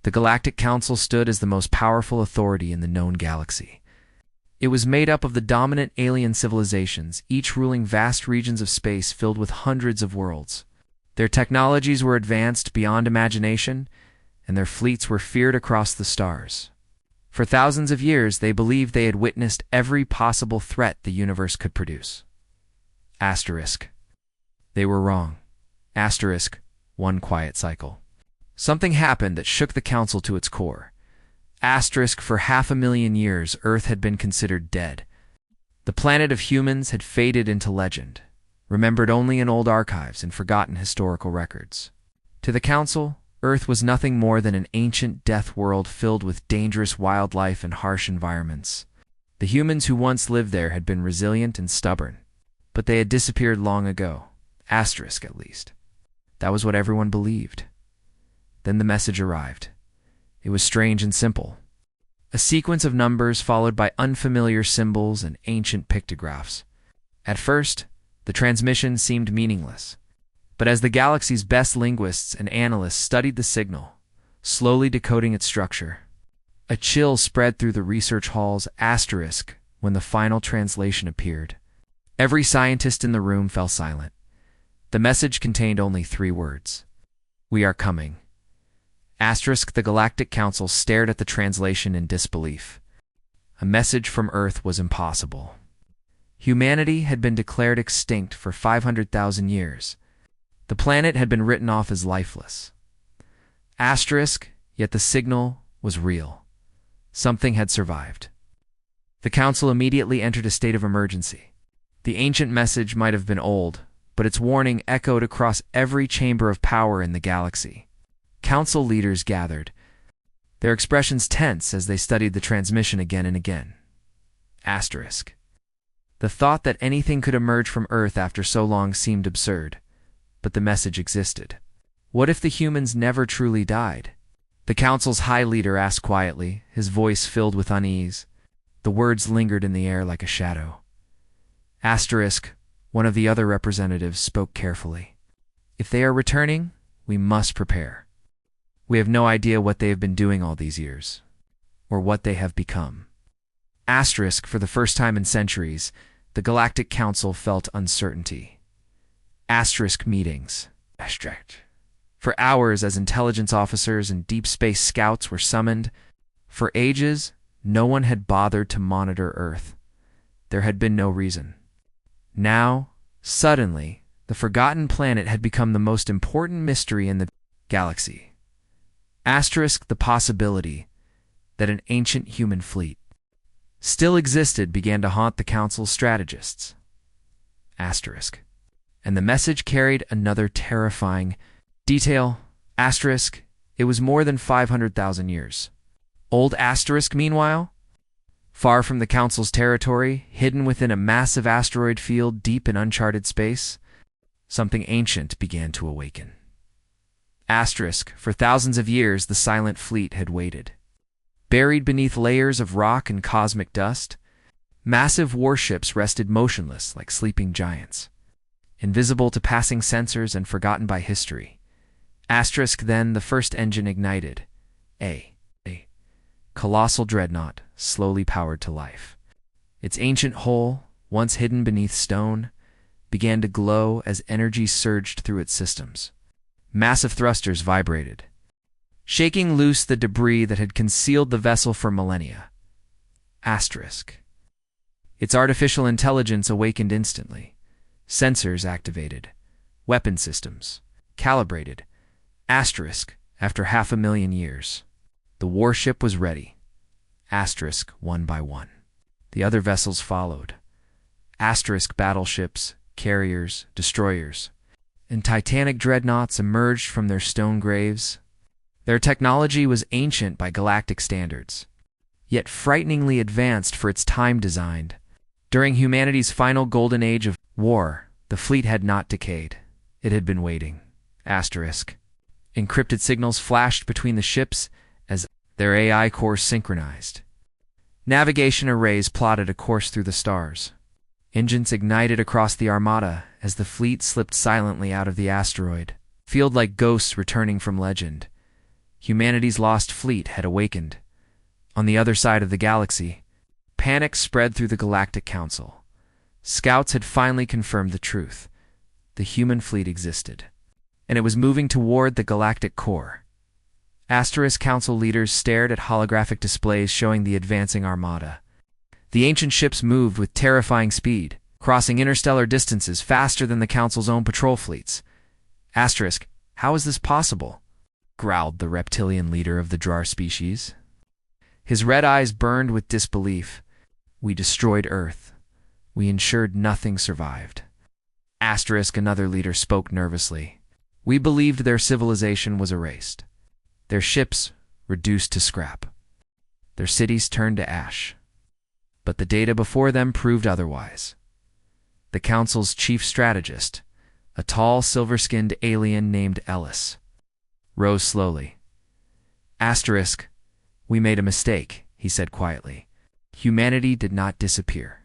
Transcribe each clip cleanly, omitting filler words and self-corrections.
The Galactic Council stood as the most powerful authority in the known galaxy. It was made up of the dominant alien civilizations, each ruling vast regions of space filled with hundreds of worlds. Their technologies were advanced beyond imagination, and their fleets were feared across the stars. For thousands of years, they believed they had witnessed every possible threat the universe could produce. Asterisk. They were wrong. Asterisk. One quiet cycle. Something happened that shook the Council to its core. Asterisk. For 500,000 years, Earth had been considered dead. The planet of humans had faded into legend, remembered only in old archives and forgotten historical records. To the Council, Earth was nothing more than an ancient death world filled with dangerous wildlife and harsh environments. The humans who once lived there had been resilient and stubborn, but they had disappeared long ago. Asterisk, at least. That was what everyone believed. Then the message arrived. It was strange and simple. A sequence of numbers followed by unfamiliar symbols and ancient pictographs. At first, the transmission seemed meaningless. But as the galaxy's best linguists and analysts studied the signal, slowly decoding its structure, a chill spread through the research halls. Asterisk. When the final translation appeared, every scientist in the room fell silent. The message contained only 3 words. We are coming. Asterisk. The Galactic Council stared at the translation in disbelief. A message from Earth was impossible. Humanity had been declared extinct for 500,000 years. The planet had been written off as lifeless. Asterisk. Yet the signal was real. Something had survived. The Council immediately entered a state of emergency. The ancient message might have been old, but its warning echoed across every chamber of power in the galaxy. Council leaders gathered, their expressions tense as they studied the transmission again and again. Asterisk. The thought that anything could emerge from Earth after so long seemed absurd, but the message existed. What if the humans never truly died? The Council's high leader asked quietly, his voice filled with unease. The words lingered in the air like a shadow. Asterisk. One of the other representatives spoke carefully. If they are returning, we must prepare. We have no idea what they have been doing all these years, or what they have become. Asterisk. For the first time in centuries, the Galactic Council felt uncertainty. Asterisk. Meetings. Asterisk. For hours, as intelligence officers and deep space scouts were summoned, for ages, no one had bothered to monitor Earth. There had been no reason. Now, suddenly, the forgotten planet had become the most important mystery in the galaxy. Asterisk. The possibility that an ancient human fleet still existed began to haunt the Council's strategists. Asterisk. And the message carried another terrifying detail. Asterisk. It was more than 500,000 years. Old. Asterisk. Meanwhile, far from the Council's territory, hidden within a massive asteroid field deep in uncharted space, something ancient began to awaken. Asterisk. For thousands of years, the silent fleet had waited. Buried beneath layers of rock and cosmic dust, massive warships rested motionless like sleeping giants, invisible to passing sensors and forgotten by history. Asterisk. Then the first engine ignited. A colossal dreadnought, slowly powered to life. Its ancient hull, once hidden beneath stone, began to glow as energy surged through its systems. Massive thrusters vibrated, shaking loose the debris that had concealed the vessel for millennia. Asterisk. Its artificial intelligence awakened instantly. Sensors activated. Weapon systems calibrated. Asterisk. After 500,000 years, the warship was ready. Asterisk. One by one, the other vessels followed. Asterisk. Battleships, carriers, destroyers, and titanic dreadnoughts emerged from their stone graves. Their technology was ancient by galactic standards, yet frighteningly advanced for its time designed. During humanity's final golden age of war, the fleet had not decayed. It had been waiting. Asterisk. Encrypted signals flashed between the ships as their AI cores synchronized. Navigation arrays plotted a course through the stars. Engines ignited across the armada as the fleet slipped silently out of the asteroid, field like ghosts returning from legend. Humanity's lost fleet had awakened. On the other side of the galaxy, panic spread through the Galactic Council. Scouts had finally confirmed the truth. The human fleet existed, and it was moving toward the galactic core. Council leaders stared at holographic displays showing the advancing armada. The ancient ships moved with terrifying speed, crossing interstellar distances faster than the Council's own patrol fleets. How is this possible? Growled the reptilian leader of the Drar species. His red eyes burned with disbelief. We destroyed Earth. We ensured nothing survived. Another leader spoke nervously. We believed their civilization was erased. Their ships reduced to scrap. Their cities turned to ash. But the data before them proved otherwise. The Council's chief strategist, a tall, silver-skinned alien named Ellis, rose slowly. We made a mistake, he said quietly. Humanity did not disappear.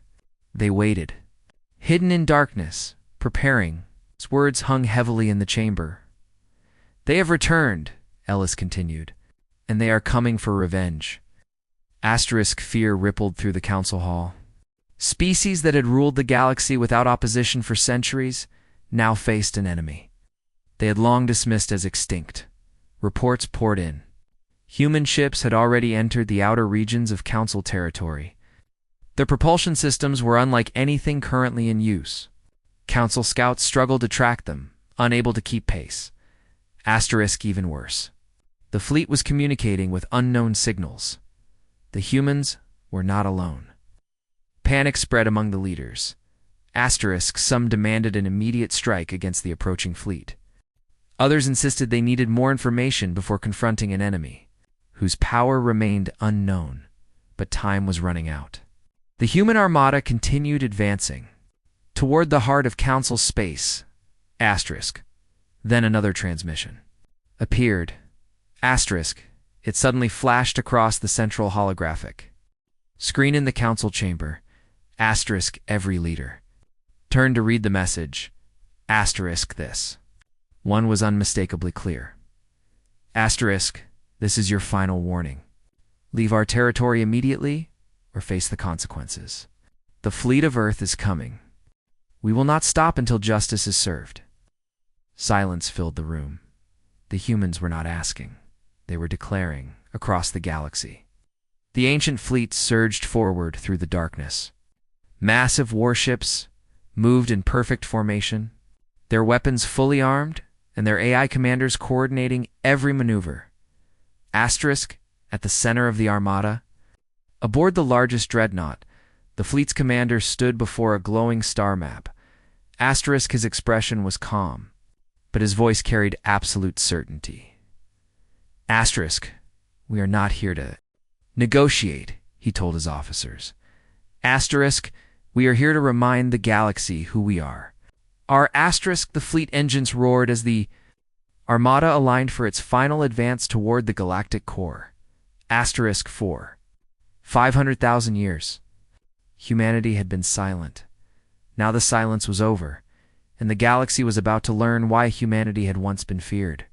They waited, hidden in darkness, preparing. His words hung heavily in the chamber. They have returned, Ellis continued, and they are coming for revenge. Fear rippled through the council hall. Species that had ruled the galaxy without opposition for centuries now faced an enemy. They had long dismissed as extinct. Reports poured in. Human ships had already entered the outer regions of council territory. Their propulsion systems were unlike anything currently in use. Council scouts struggled to track them, unable to keep pace. Even worse. The fleet was communicating with unknown signals. The humans were not alone. Panic spread among the leaders. Some demanded an immediate strike against the approaching fleet. Others insisted they needed more information before confronting an enemy, whose power remained unknown, but time was running out. The human armada continued advancing toward the heart of Council space. Then another transmission appeared. It suddenly flashed across the central holographic screen in the council chamber. Every leader turned to read the message. This. One was unmistakably clear. This is your final warning. Leave our territory immediately or face the consequences. The fleet of Earth is coming. We will not stop until justice is served. Silence filled the room. The humans were not asking. They were declaring across the galaxy. The ancient fleet surged forward through the darkness. Massive warships moved in perfect formation, their weapons fully armed, and their AI commanders coordinating every maneuver. At the center of the armada, aboard the largest dreadnought, the fleet's commander stood before a glowing star map. His expression was calm, but his voice carried absolute certainty. We are not here to negotiate, he told his officers. We are here to remind the galaxy who we are. The fleet engines roared as the armada aligned for its final advance toward the galactic core. 500,000 years. Humanity had been silent. Now the silence was over, and the galaxy was about to learn why humanity had once been feared.